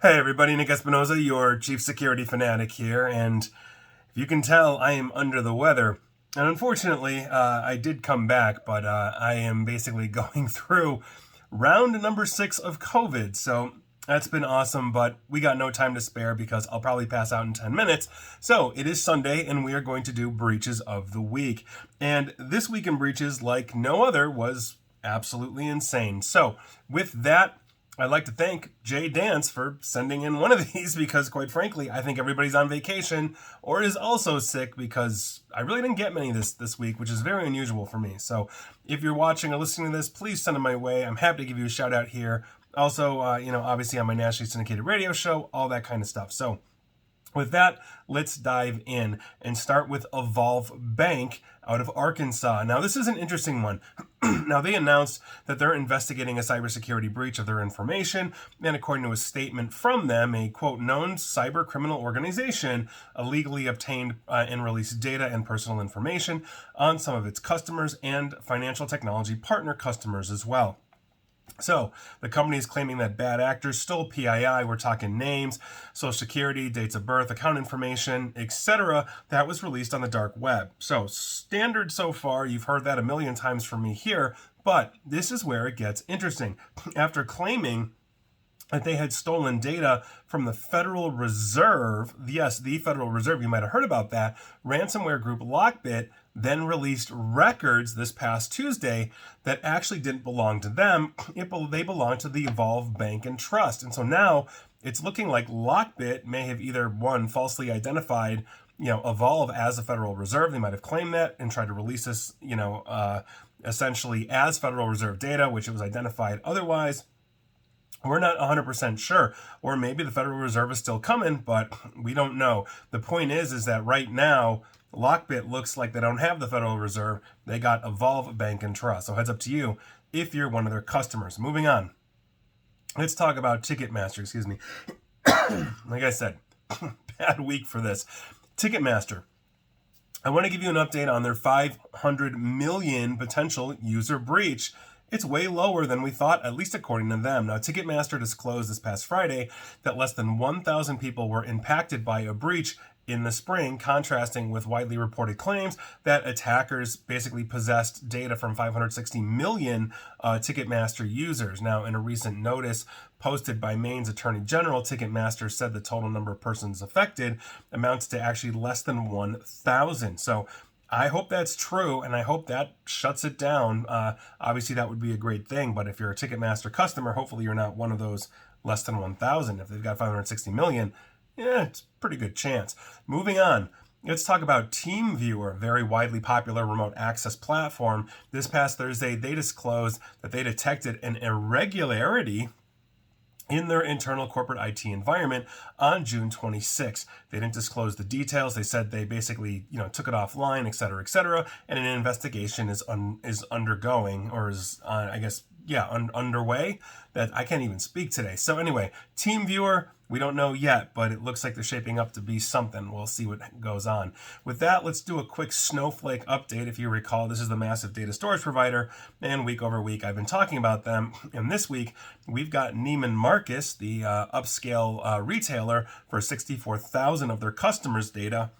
Hey everybody, Nick Espinoza, your chief security fanatic here, and if you can tell, I am under the weather. And unfortunately, I did come back, but I am basically going through round number 6 of COVID, so that's been awesome, but we got no time to spare because I'll probably pass out in 10 minutes. So it is Sunday, and we are going to do Breaches of the Week. And this week in Breaches, like no other, was absolutely insane. So with that, I'd like to thank Jay Dance for sending in one of these because, quite frankly, I think everybody's on vacation or is also sick because I really didn't get many this week, which is very unusual for me. So if you're watching or listening to this, please send them my way. I'm happy to give you a shout out here. Also, obviously on my nationally syndicated radio show, all that kind of stuff. So with that, let's dive in and start with Evolve Bank out of Arkansas. Now, this is an interesting one. Now, they announced that they're investigating a cybersecurity breach of their information, and according to a statement from them, a, quote, known cyber criminal organization illegally obtained and released data and personal information on some of its customers and financial technology partner customers as well. So the company is claiming that bad actors stole PII. We're talking names, social security, dates of birth, account information, etc. that was released on the dark web. So standard so far. You've heard that a million times from me here, but this is where it gets interesting. After claiming that they had stolen data from the Federal Reserve, yes, the Federal Reserve, you might have heard about that, ransomware group Lockbit then released records this past Tuesday that actually didn't belong to them. They belonged to the Evolve Bank and Trust. And so now it's looking like Lockbit may have either, one, falsely identified, Evolve as the Federal Reserve. They might have claimed that and tried to release this, essentially as Federal Reserve data, which it was identified otherwise. We're not 100% sure, or maybe the Federal Reserve is still coming, but we don't know. The point is that right now, Lockbit looks like they don't have the Federal Reserve. They got Evolve Bank and Trust. So heads up to you if you're one of their customers. Moving on. Let's talk about Ticketmaster, excuse me. Like I said, bad week for this. Ticketmaster. I want to give you an update on their 500 million potential user breach. It's way lower than we thought, at least according to them. Now, Ticketmaster disclosed this past Friday that less than 1,000 people were impacted by a breach in the spring, contrasting with widely reported claims that attackers basically possessed data from 560 million Ticketmaster users. Now, in a recent notice posted by Maine's Attorney General, Ticketmaster said the total number of persons affected amounts to actually less than 1,000. So I hope that's true, and I hope that shuts it down. Obviously, that would be a great thing, but if you're a Ticketmaster customer, hopefully you're not one of those less than 1,000. If they've got 560 million, yeah, it's a pretty good chance. Moving on, let's talk about TeamViewer, a very widely popular remote access platform. This past Thursday, they disclosed that they detected an irregularity in their internal corporate IT environment on June 26th. They didn't disclose the details. They said they basically, took it offline, et cetera, and an investigation is undergoing, or is, underway. That I can't even speak today. So anyway, TeamViewer, we don't know yet, but it looks like they're shaping up to be something. We'll see what goes on. With that, let's do a quick Snowflake update. If you recall, this is the massive data storage provider, and week over week, I've been talking about them. And this week, we've got Neiman Marcus, the upscale retailer, for 64,000 of their customers' data,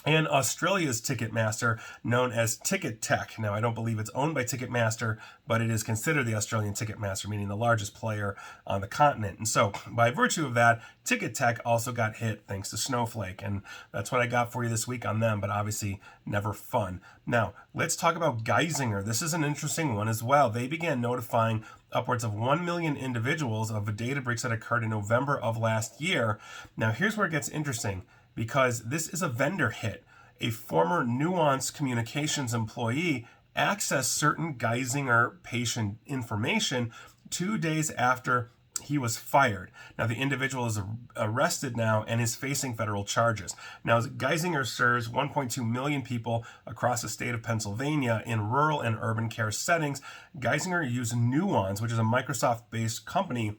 and Australia's Ticketmaster, known as Ticketek. Now, I don't believe it's owned by Ticketmaster, but it is considered the Australian Ticketmaster, meaning the largest player on the continent. And so, by virtue of that, Ticketek also got hit thanks to Snowflake. And that's what I got for you this week on them, but obviously never fun. Now, let's talk about Geisinger. This is an interesting one as well. They began notifying upwards of 1 million individuals of a data breach that occurred in November of last year. Now, here's where it gets interesting, because this is a vendor hit. A former Nuance Communications employee accessed certain Geisinger patient information 2 days after he was fired. Now, the individual is arrested now and is facing federal charges. Now, Geisinger serves 1.2 million people across the state of Pennsylvania in rural and urban care settings. Geisinger used Nuance, which is a Microsoft-based company,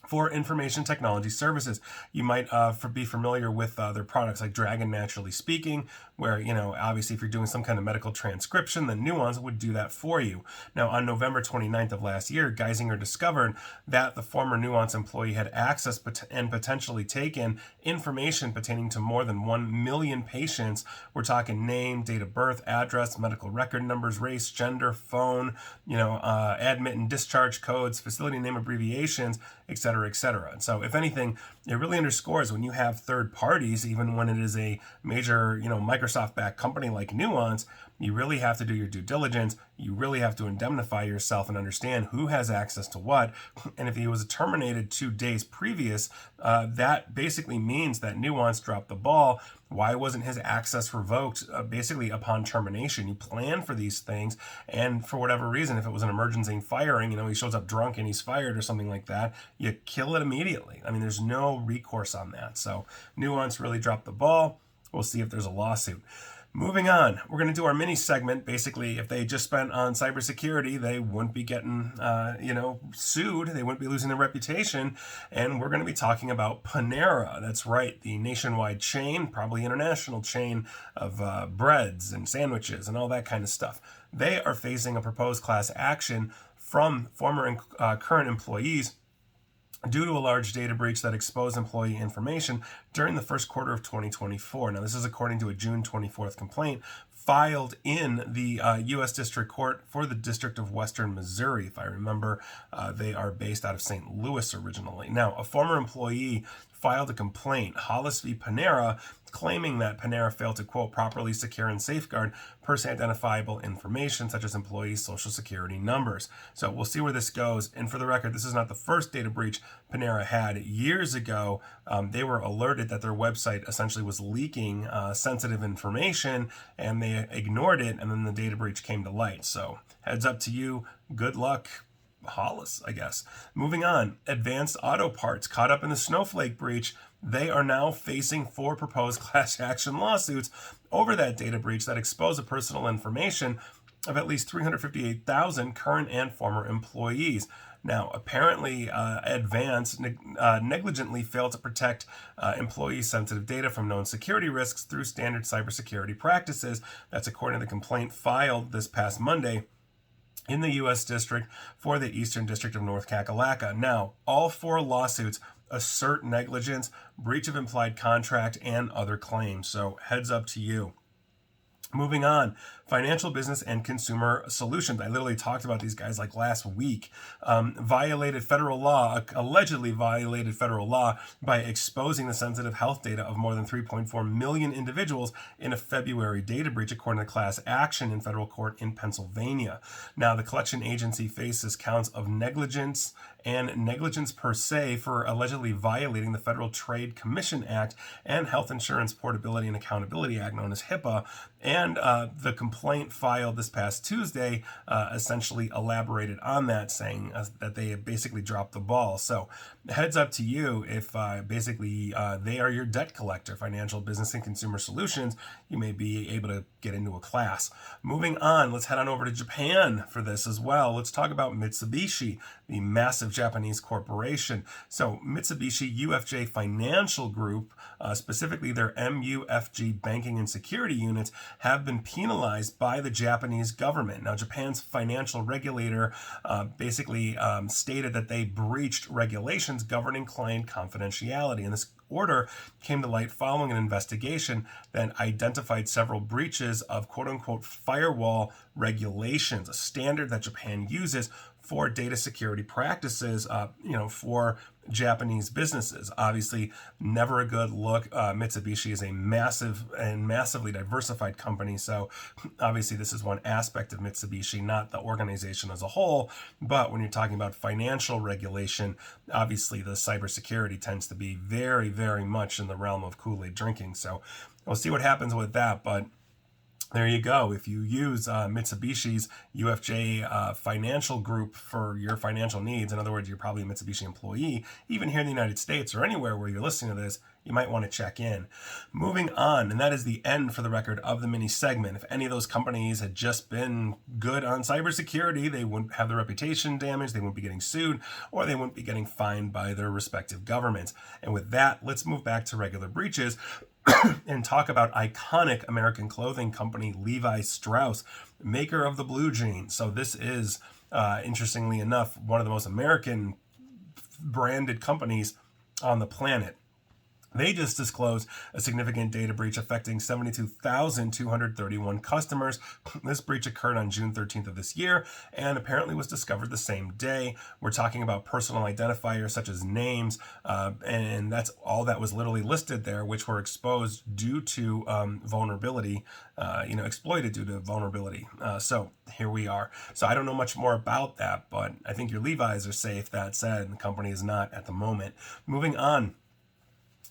for information technology services. You might be familiar with their products like Dragon Naturally Speaking, where, obviously if you're doing some kind of medical transcription, then Nuance would do that for you. Now, on November 29th of last year, Geisinger discovered that the former Nuance employee had access and potentially taken information pertaining to more than 1 million patients. We're talking name, date of birth, address, medical record numbers, race, gender, phone, admit and discharge codes, facility name abbreviations, etc., etc. And so, if anything, it really underscores when you have third parties, even when it is a major, Microsoft-backed company like Nuance, you really have to do your due diligence. You really have to indemnify yourself and understand who has access to what. And if he was terminated 2 days previous, that basically means that Nuance dropped the ball. Why wasn't his access revoked basically upon termination? You plan for these things, and for whatever reason, if it was an emergency firing, he shows up drunk and he's fired or something like that, you kill it immediately. I mean, there's no recourse on that. So Nuance really dropped the ball. We'll see if there's a lawsuit. Moving on, we're going to do our mini segment. Basically, if they just spent on cybersecurity, they wouldn't be getting, sued. They wouldn't be losing their reputation. And we're going to be talking about Panera. That's right, the nationwide chain, probably international chain of breads and sandwiches and all that kind of stuff. They are facing a proposed class action from former and current employees due to a large data breach that exposed employee information during the first quarter of 2024. Now, this is according to a June 24th complaint filed in the U.S. District Court for the District of Western Missouri. If I remember, they are based out of St. Louis originally. Now, a former employee filed a complaint, Hollis v. Panera, claiming that Panera failed to, quote, properly secure and safeguard person identifiable information such as employees' social security numbers. So we'll see where this goes. And for the record, this is not the first data breach Panera had. Years ago, they were alerted that their website essentially was leaking sensitive information, and they ignored it, and then the data breach came to light. So heads up to you. Good luck, Hollis, I guess. Moving on, Advanced Auto Parts caught up in the Snowflake breach. They are now facing 4 proposed class action lawsuits over that data breach that exposed the personal information of at least 358,000 current and former employees. Now, apparently, Advance negligently failed to protect employees' sensitive data from known security risks through standard cybersecurity practices. That's according to the complaint filed this past Monday in the U.S. District for the Eastern District of North Kakalaka. Now, all 4 lawsuits assert negligence, breach of implied contract, and other claims. So heads up to you. Moving on, Financial Business and Consumer Solutions. I literally talked about these guys like last week. Violated federal law, allegedly violated federal law by exposing the sensitive health data of more than 3.4 million individuals in a February data breach, according to class action in federal court in Pennsylvania. Now, the collection agency faces counts of negligence and negligence per se for allegedly violating the Federal Trade Commission Act and Health Insurance Portability and Accountability Act, known as HIPAA. And the complaint filed this past Tuesday essentially elaborated on that, saying that they have basically dropped the ball. So heads up to you if basically they are your debt collector, Financial Business and Consumer Solutions. You may be able to get into a class. Moving on, let's head on over to Japan for this as well. Let's talk about Mitsubishi, the massive Japanese corporation. So Mitsubishi UFJ Financial Group, specifically their MUFG banking and security units, have been penalized by the Japanese government. Now, Japan's financial regulator basically stated that they breached regulations governing client confidentiality. And this order came to light following an investigation that identified several breaches of quote-unquote firewall regulations, a standard that Japan uses for data security practices, for Japanese businesses. Obviously, never a good look. Mitsubishi is a massive and massively diversified company, so obviously this is one aspect of Mitsubishi, not the organization as a whole. But when you're talking about financial regulation, obviously the cybersecurity tends to be very, very much in the realm of Kool-Aid drinking. So we'll see what happens with that, but There you go. If you use Mitsubishi's UFJ financial group for your financial needs, in other words, you're probably a Mitsubishi employee, even here in the United States or anywhere where you're listening to this, you might want to check in. Moving on, and that is the end for the record of the mini segment. If any of those companies had just been good on cybersecurity, they wouldn't have their reputation damaged, they wouldn't be getting sued, or they wouldn't be getting fined by their respective governments. And with that, let's move back to regular breaches and talk about iconic American clothing company Levi Strauss, maker of the blue jean. So this is, interestingly enough, one of the most American branded companies on the planet. They just disclosed a significant data breach affecting 72,231 customers. This breach occurred on June 13th of this year and apparently was discovered the same day. We're talking about personal identifiers such as names, and that's all that was literally listed there, which were exposed due to vulnerability, exploited due to vulnerability. So here we are. So I don't know much more about that, but I think your Levi's are safe. That said, the company is not at the moment. Moving on.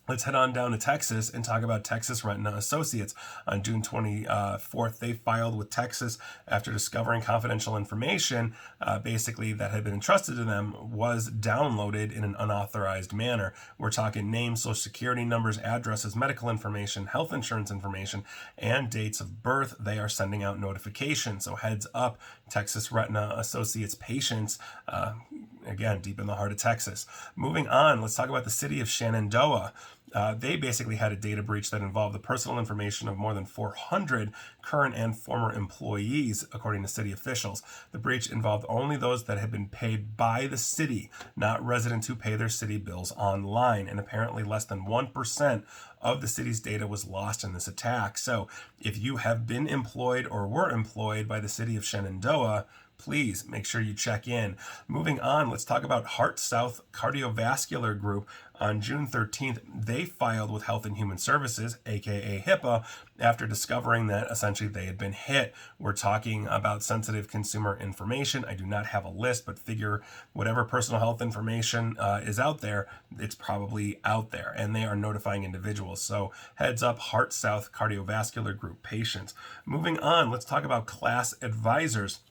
Let's head on down to Texas and talk about Texas Retina Associates. On June 24th, they filed with Texas after discovering confidential information, basically that had been entrusted to them, was downloaded in an unauthorized manner. We're talking names, social security numbers, addresses, medical information, health insurance information, and dates of birth. They are sending out notifications. So heads up, Texas Retina Associates patients, again, deep in the heart of Texas. Moving on, let's talk about the city of Shenandoah. They basically had a data breach that involved the personal information of more than 400 current and former employees, according to city officials. The breach involved only those that had been paid by the city, not residents who pay their city bills online, and apparently less than 1% of the city's data was lost in this attack. So if you have been employed or were employed by the city of Shenandoah, please make sure you check in. Moving on, let's talk about Heart South Cardiovascular Group. On June 13th, they filed with Health and Human Services, aka HIPAA, after discovering that essentially they had been hit. We're talking about sensitive consumer information. I do not have a list, but figure whatever personal health information is out there, it's probably out there, and they are notifying individuals. So heads up, Heart South Cardiovascular Group patients. Moving on, let's talk about Class Advisors.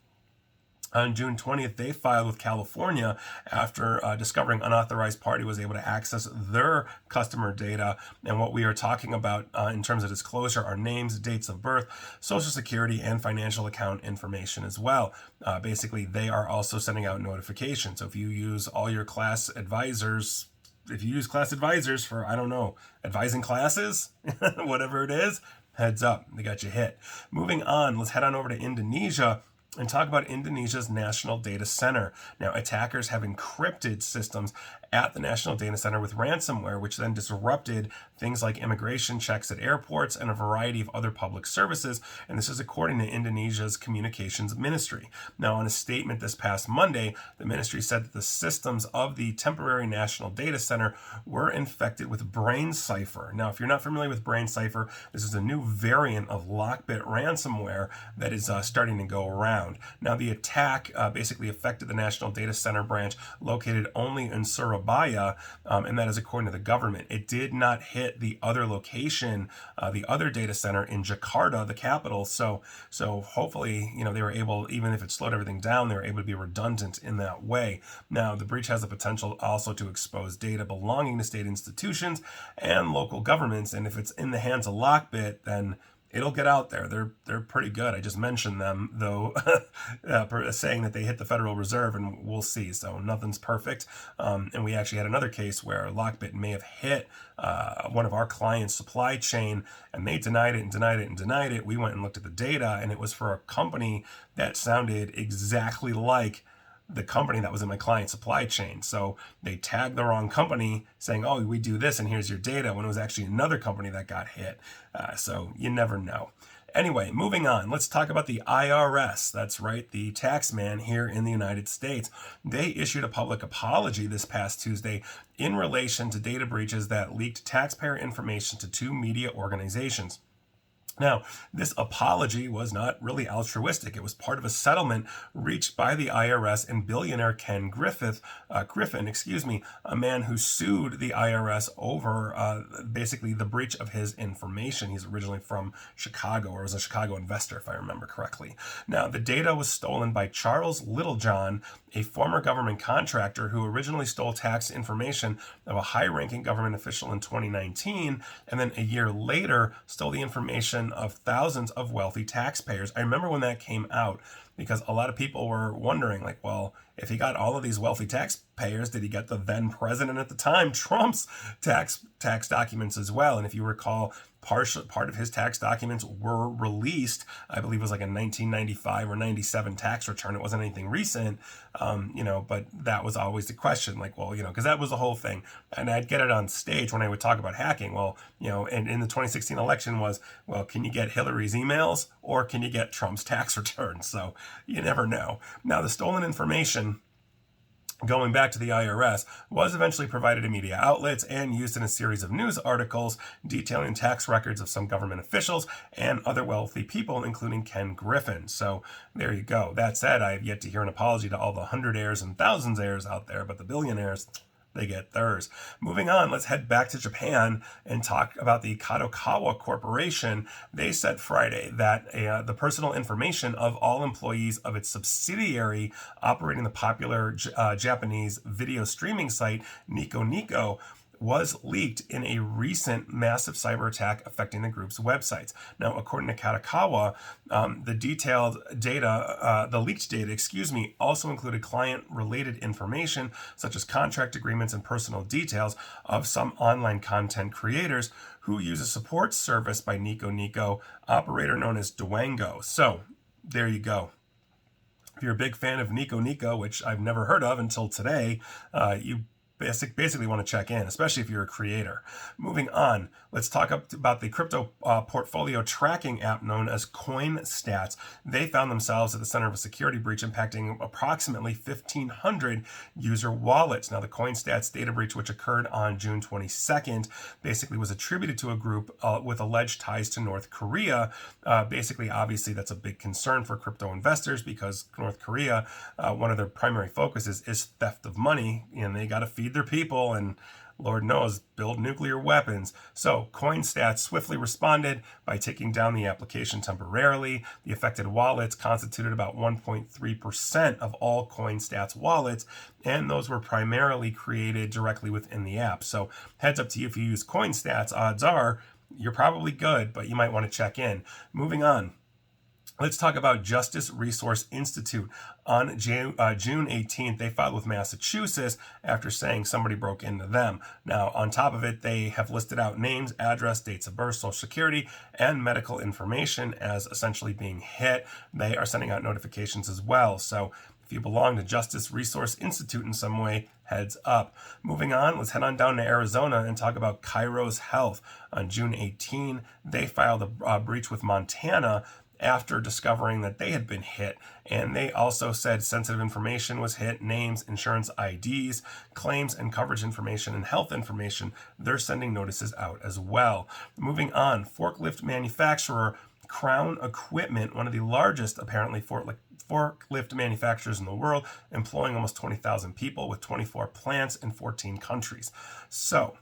On June 20th, they filed with California after discovering unauthorized party was able to access their customer data. And what we are talking about in terms of disclosure are names, dates of birth, social security, and financial account information as well. Basically, they are also sending out notifications. So if you use all your class advisors, if you use class advisors for, I don't know, advising classes, whatever it is, heads up, they got you hit. Moving on, let's head on over to Indonesia and talk about Indonesia's National Data Center. Now, attackers have encrypted systems at the National Data Center with ransomware, which then disrupted things like immigration checks at airports and a variety of other public services, and this is according to Indonesia's Communications Ministry. Now, in a statement this past Monday, the ministry said that the systems of the temporary National Data Center were infected with Brain Cipher. Now, if you're not familiar with Brain Cipher, this is a new variant of Lockbit ransomware that is starting to go around. Now, the attack basically affected the National Data Center branch located only in Surabaya, and that is according to the government. It did not hit the other location, the other data center in Jakarta, the capital. So hopefully, they were able, even if it slowed everything down, they were able to be redundant in that way. Now, the breach has the potential also to expose data belonging to state institutions and local governments, and if it's in the hands of Lockbit, then it'll get out there. They're pretty good. I just mentioned them, though, saying that they hit the Federal Reserve, and we'll see. So nothing's perfect. And we actually had another case where Lockbit may have hit one of our clients' supply chain, and they denied it and denied it and denied it. We went and looked at the data, and it was for a company that sounded exactly like the company that was in my client's supply chain. So they tagged the wrong company saying, oh, we do this and here's your data, when it was actually another company that got hit. So you never know. Anyway, moving on, let's talk about the IRS. That's right, the tax man here in the United States. They issued a public apology this past Tuesday in relation to data breaches that leaked taxpayer information to two media organizations. Now, this apology was not really altruistic. It was part of a settlement reached by the IRS and billionaire Ken Griffin, a man who sued the IRS over basically the breach of his information. He's originally from Chicago, or was a Chicago investor, if I remember correctly. Now, the data was stolen by Charles Littlejohn, a former government contractor who originally stole tax information of a high-ranking government official in 2019, and then a year later stole the information of thousands of wealthy taxpayers. I remember when that came out, because a lot of people were wondering, like, well, if he got all of these wealthy taxpayers, did he get the then president at the time, Trump's tax documents as well? And if you recall, part of his tax documents were released, I believe it was like a 1995 or 97 tax return. It wasn't anything recent, but that was always the question, like, well, because that was the whole thing. And I'd get it on stage when I would talk about hacking. Well, and in the 2016 election was, well, can you get Hillary's emails or can you get Trump's tax returns? So you never know. Now, the stolen information, going back to the IRS, was eventually provided to media outlets and used in a series of news articles detailing tax records of some government officials and other wealthy people, including Ken Griffin. So there you go. That said, I have yet to hear an apology to all the hundred heirs and thousands heirs out there, but the billionaires, they get theirs. Moving on, let's head back to Japan and talk about the Kadokawa Corporation. They said Friday that the personal information of all employees of its subsidiary operating the popular Japanese video streaming site Nico Nico was leaked in a recent massive cyber attack affecting the group's websites. Now, according to Kadokawa, the leaked data, also included client-related information such as contract agreements and personal details of some online content creators who use a support service by Nico Nico, operator known as Duango. So, there you go. If you're a big fan of Nico Nico, which I've never heard of until today, you basically want to check in, especially if you're a creator. Moving on, let's talk about the crypto portfolio tracking app known as CoinStats. They found themselves at the center of a security breach impacting approximately 1,500 user wallets. Now, the CoinStats data breach, which occurred on June 22nd, basically was attributed to a group with alleged ties to North Korea. Obviously, that's a big concern for crypto investors because North Korea, one of their primary focuses is theft of money, and they got to feed their people and, Lord knows, build nuclear weapons. So CoinStats swiftly responded by taking down the application temporarily. The affected wallets constituted about 1.3% of all CoinStats wallets, and those were primarily created directly within the app. So heads up to you, if you use CoinStats, odds are you're probably good, but you might want to check in. Moving on. Let's talk about Justice Resource Institute. On June 18th, they filed with Massachusetts after saying somebody broke into them. Now, on top of it, they have listed out names, address, dates of birth, social security, and medical information as essentially being hit. They are sending out notifications as well. So if you belong to Justice Resource Institute in some way, heads up. Moving on, let's head on down to Arizona and talk about Kairos Health. On June 18, they filed a breach with Montana after discovering that they had been hit. And they also said sensitive information was hit, names, insurance IDs, claims and coverage information, and health information. They're sending notices out as well. Moving on, forklift manufacturer Crown Equipment, one of the largest, apparently, forklift manufacturers in the world, employing almost 20,000 people with 24 plants in 14 countries. So,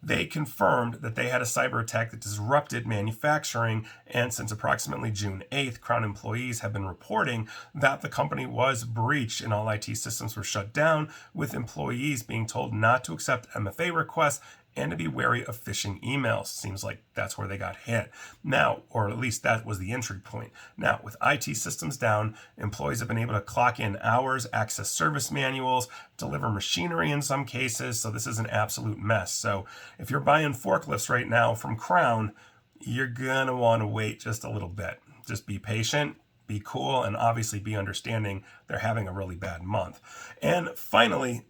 they confirmed that they had a cyber attack that disrupted manufacturing, and since approximately June 8th, Crown employees have been reporting that the company was breached and all IT systems were shut down, with employees being told not to accept MFA requests and to be wary of phishing emails. Seems like that's where they got hit. Now, or at least that was the entry point. Now, with IT systems down, employees have been able to clock in hours, access service manuals, deliver machinery in some cases, so this is an absolute mess. So if you're buying forklifts right now from Crown, you're gonna want to wait just a little bit. Just be patient, be cool, and obviously be understanding they're having a really bad month. And finally,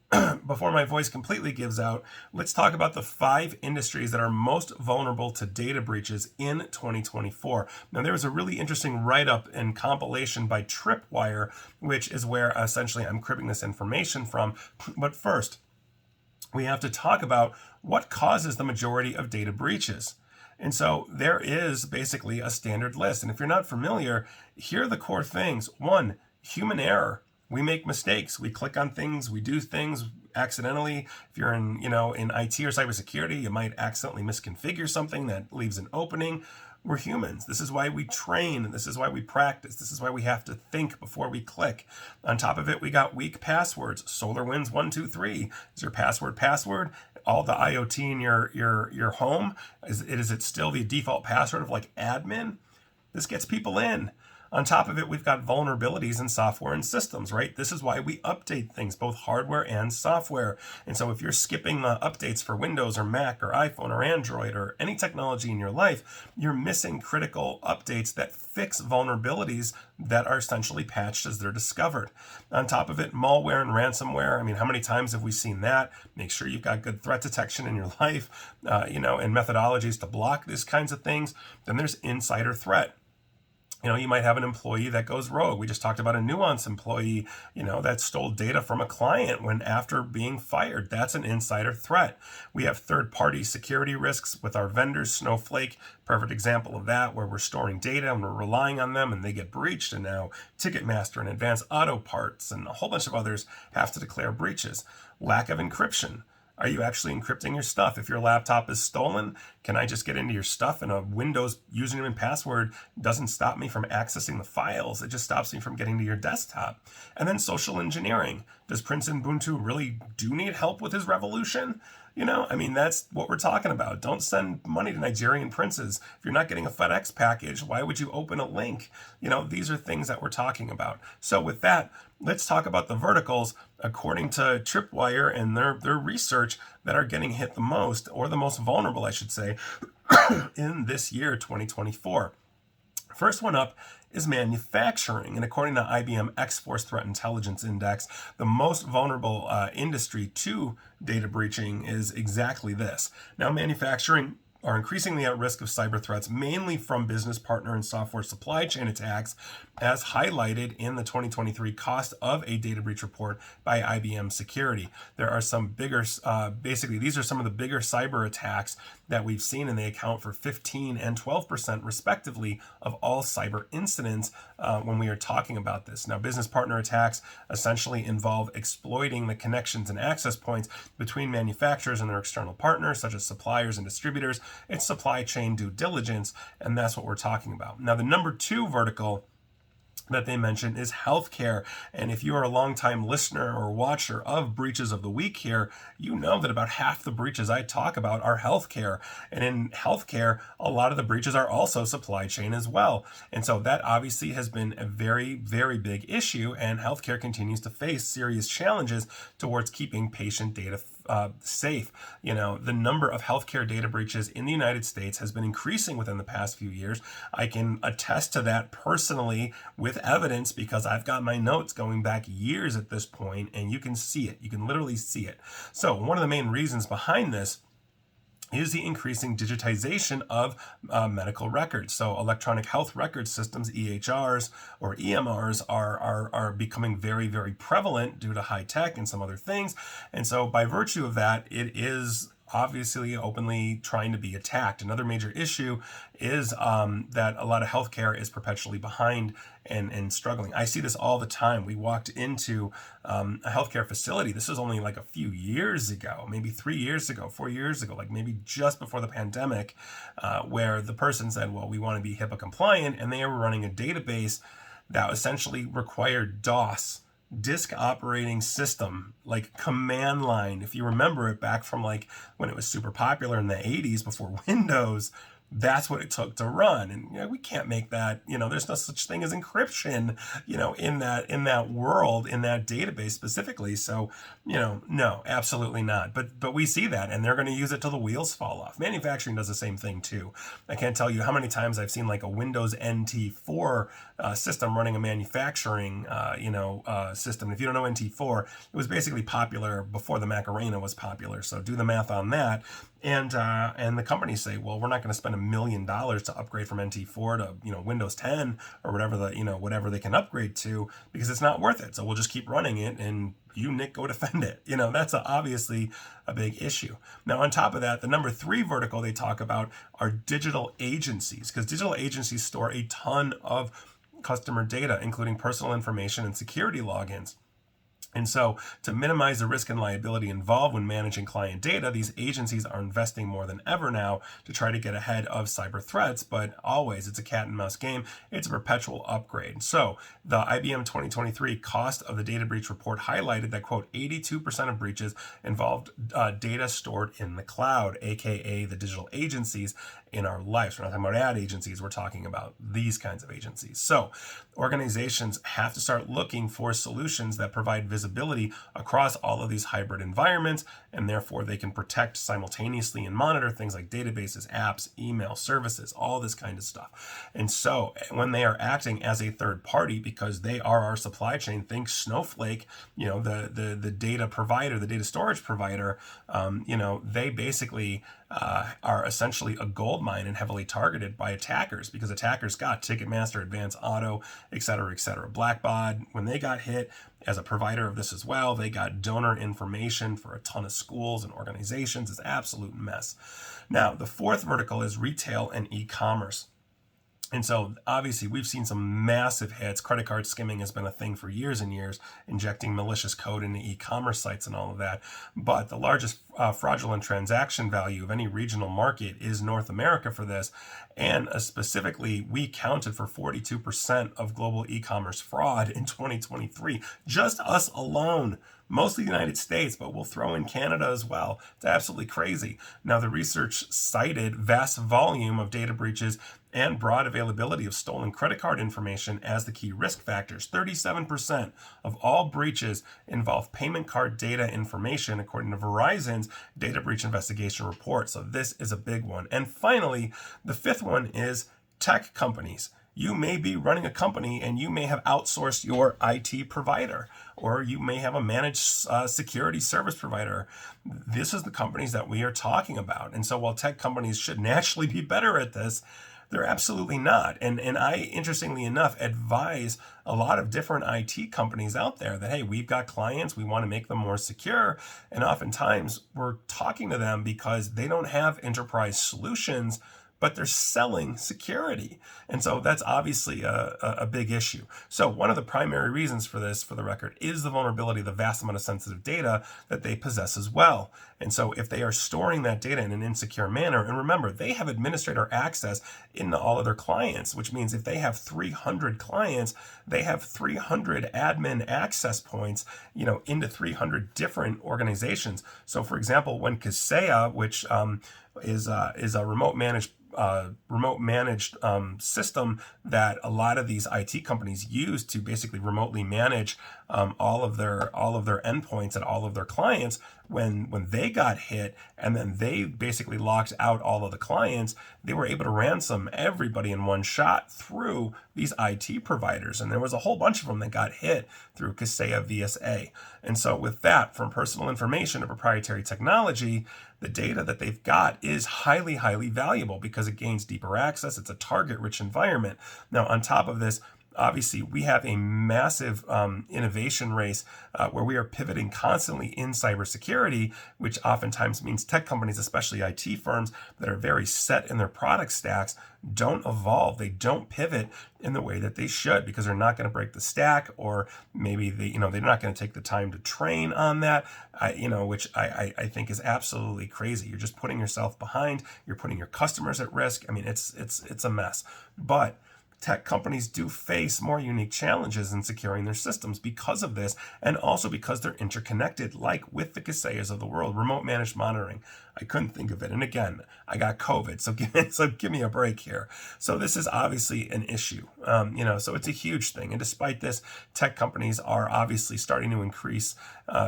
before my voice completely gives out, let's talk about the 5 industries that are most vulnerable to data breaches in 2024. Now, there was a really interesting write-up and compilation by Tripwire, which is where essentially I'm cribbing this information from. But first, we have to talk about what causes the majority of data breaches. And so there is basically a standard list. And if you're not familiar, here are the core things. One, human error. We make mistakes. We click on things. We do things accidentally. If you're in, in IT or cybersecurity, you might accidentally misconfigure something that leaves an opening. We're humans. This is why we train. This is why we practice. This is why we have to think before we click. On top of it, we got weak passwords. SolarWinds123 is your password. All the IoT in your home, is it still the default password of like admin? This gets people in. On top of it, we've got vulnerabilities in software and systems, right? This is why we update things, both hardware and software. And so if you're skipping updates for Windows or Mac or iPhone or Android or any technology in your life, you're missing critical updates that fix vulnerabilities that are essentially patched as they're discovered. On top of it, malware and ransomware. I mean, how many times have we seen that? Make sure you've got good threat detection in your life, and methodologies to block these kinds of things. Then there's insider threat. You might have an employee that goes rogue. We just talked about a Nuance employee, that stole data from a client when after being fired. That's an insider threat. We have third-party security risks with our vendors. Snowflake, perfect example of that, where we're storing data and we're relying on them and they get breached. And now Ticketmaster and Advanced Auto Parts and a whole bunch of others have to declare breaches. Lack of encryption. Are you actually encrypting your stuff? If your laptop is stolen, can I just get into your stuff and a Windows username and password doesn't stop me from accessing the files? It just stops me from getting to your desktop. And then social engineering. Does Prince Ubuntu really do need help with his revolution? That's what we're talking about. Don't send money to Nigerian princes. If you're not getting a FedEx package, why would you open a link? These are things that we're talking about. So with that, let's talk about the verticals according to Tripwire and their research that are getting hit the most, or the most vulnerable, I should say, in this year, 2024. First one up is manufacturing. And according to IBM X-Force Threat Intelligence Index, the most vulnerable industry to data breaching is exactly this. Now, manufacturing are increasingly at risk of cyber threats, mainly from business partner and software supply chain attacks, as highlighted in the 2023 Cost of a Data Breach report by IBM Security. There are some bigger, these are some of the bigger cyber attacks that we've seen, and they account for 15 and 12% respectively of all cyber incidents when we are talking about this. Now, business partner attacks essentially involve exploiting the connections and access points between manufacturers and their external partners, such as suppliers and distributors. It's supply chain due diligence, and that's what we're talking about. Now, the number 2 vertical that they mention is healthcare. And if you are a longtime listener or watcher of Breaches of the Week here, you know that about half the breaches I talk about are healthcare. And in healthcare, a lot of the breaches are also supply chain as well. And so that obviously has been a very, very big issue, and healthcare continues to face serious challenges towards keeping patient data safe. The number of healthcare data breaches in the United States has been increasing within the past few years. I can attest to that personally with evidence, because I've got my notes going back years at this point, and you can see it. You can literally see it. So one of the main reasons behind this is the increasing digitization of medical records. So electronic health record systems, EHRs or EMRs, are becoming very, very prevalent due to high tech and some other things. And so by virtue of that, it is obviously openly trying to be attacked. Another major issue is that a lot of healthcare is perpetually behind and struggling. I see this all the time. We walked into a healthcare facility. This was only like a few years ago, maybe 3 years ago, 4 years ago, like maybe just before the pandemic, where the person said, well, we want to be HIPAA compliant, and they were running a database that essentially required DOS, disk operating system, like command line. If you remember it back from like when it was super popular in the 80s before Windows, that's what it took to run. And we can't make that, there's no such thing as encryption, in that world, in that database specifically. So, no, absolutely not. But we see that, and they're going to use it till the wheels fall off. Manufacturing does the same thing too. I can't tell you how many times I've seen like a Windows NT4 system running a manufacturing, system. If you don't know NT4, it was basically popular before the Macarena was popular. So do the math on that. And the companies say, well, we're not going to spend $1 million to upgrade from NT4 to Windows 10 or whatever they can upgrade to, because it's not worth it. So we'll just keep running it, and you, Nick, go defend it. That's obviously a big issue. Now, on top of that, the number 3 vertical they talk about are digital agencies, because digital agencies store a ton of customer data, including personal information and security logins. And so, to minimize the risk and liability involved when managing client data, these agencies are investing more than ever now to try to get ahead of cyber threats. But always, it's a cat and mouse game. It's a perpetual upgrade. So, the IBM 2023 cost of the data breach report highlighted that, quote, 82% of breaches involved data stored in the cloud, aka the digital agencies in our lives. We're not talking about ad agencies. We're talking about these kinds of agencies. So, organizations have to start looking for solutions that provide visibility across all of these hybrid environments, and therefore they can protect simultaneously and monitor things like databases, apps, email, services, all this kind of stuff. And so when they are acting as a third party, because they are our supply chain, think Snowflake, the data provider, the data storage provider, they basically are essentially a gold mine and heavily targeted by attackers, because attackers got Ticketmaster, Advance Auto, et cetera, et cetera. Blackbaud, when they got hit as a provider of this as well, they got donor information for a ton of schools and organizations. It's an absolute mess. Now, the 4th vertical is retail and e-commerce. And so obviously we've seen some massive hits. Credit card skimming has been a thing for years and years, injecting malicious code into e-commerce sites and all of that. But the largest fraudulent transaction value of any regional market is North America for this. And specifically, we counted for 42% of global e-commerce fraud in 2023. Just us alone. Mostly the United States, but we'll throw in Canada as well. It's absolutely crazy. Now, the research cited vast volume of data breaches and broad availability of stolen credit card information as the key risk factors. 37% of all breaches involve payment card data information, according to Verizon's data breach investigation report. So this is a big one. And finally, the 5th one is tech companies. You may be running a company and you may have outsourced your IT provider, or you may have a managed security service provider. This is the companies that we are talking about. And so while tech companies should naturally be better at this, they're absolutely not. And I, interestingly enough, advise a lot of different IT companies out there that, hey, we've got clients, we want to make them more secure. And oftentimes we're talking to them because they don't have enterprise solutions, but they're selling security. And so that's obviously a big issue. So one of the primary reasons for this, for the record, is the vulnerability of the vast amount of sensitive data that they possess as well. And so if they are storing that data in an insecure manner, and remember, they have administrator access into all of their clients, which means if they have 300 clients, they have 300 admin access points, into 300 different organizations. So for example, when Kaseya, which is a remote managed system that a lot of these IT companies use to basically remotely manage all of their endpoints at all of their clients. When they got hit and then they basically locked out all of the clients, they were able to ransom everybody in one shot through these IT providers. And there was a whole bunch of them that got hit through Kaseya VSA. And so with that, from personal information to proprietary technology, the data that they've got is highly, highly valuable because it gains deeper access. It's a target-rich environment. Now, on top of this, obviously, we have a massive innovation race where we are pivoting constantly in cybersecurity, which oftentimes means tech companies, especially IT firms that are very set in their product stacks, don't evolve. They don't pivot in the way that they should because they're not going to break the stack, or maybe they're not going to take the time to train on that, which I think is absolutely crazy. You're just putting yourself behind. You're putting your customers at risk. I mean, it's a mess. But tech companies do face more unique challenges in securing their systems because of this, and also because they're interconnected, like with the Kaseyas of the world. Remote managed monitoring, I couldn't think of it. And again, I got COVID, so give me a break here. So this is obviously an issue, so it's a huge thing. And despite this, tech companies are obviously starting to increase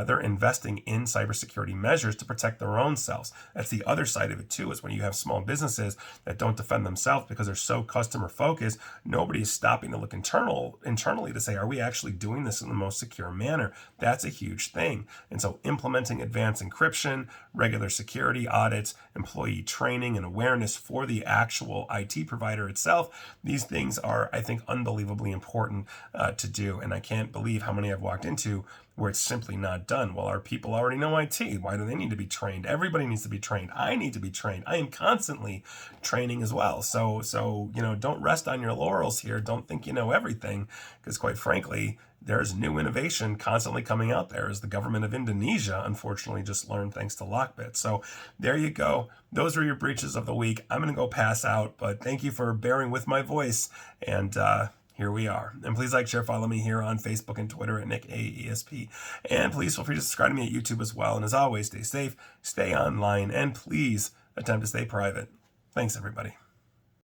they're investing in cybersecurity measures to protect their own selves. That's the other side of it too, is when you have small businesses that don't defend themselves because they're so customer focused, nobody's stopping to look internally to say, are we actually doing this in the most secure manner? That's a huge thing. And so implementing advanced encryption, regular security audits, employee training and awareness for the actual IT provider itself, these things are, I think, unbelievably important to do. And I can't believe how many I've walked into where it's simply not done. Well, our people already know IT. Why do they need to be trained? Everybody needs to be trained. I need to be trained. I am constantly training as well. So don't rest on your laurels here. Don't think you know everything, because quite frankly, there's new innovation constantly coming out there, as the government of Indonesia, unfortunately, just learned thanks to Lockbit. So there you go. Those are your breaches of the week. I'm going to go pass out, but thank you for bearing with my voice. And here we are. And please like, share, follow me here on Facebook and Twitter at NickAESP. And please feel free to subscribe to me at YouTube as well. And as always, stay safe, stay online, and please attempt to stay private. Thanks, everybody.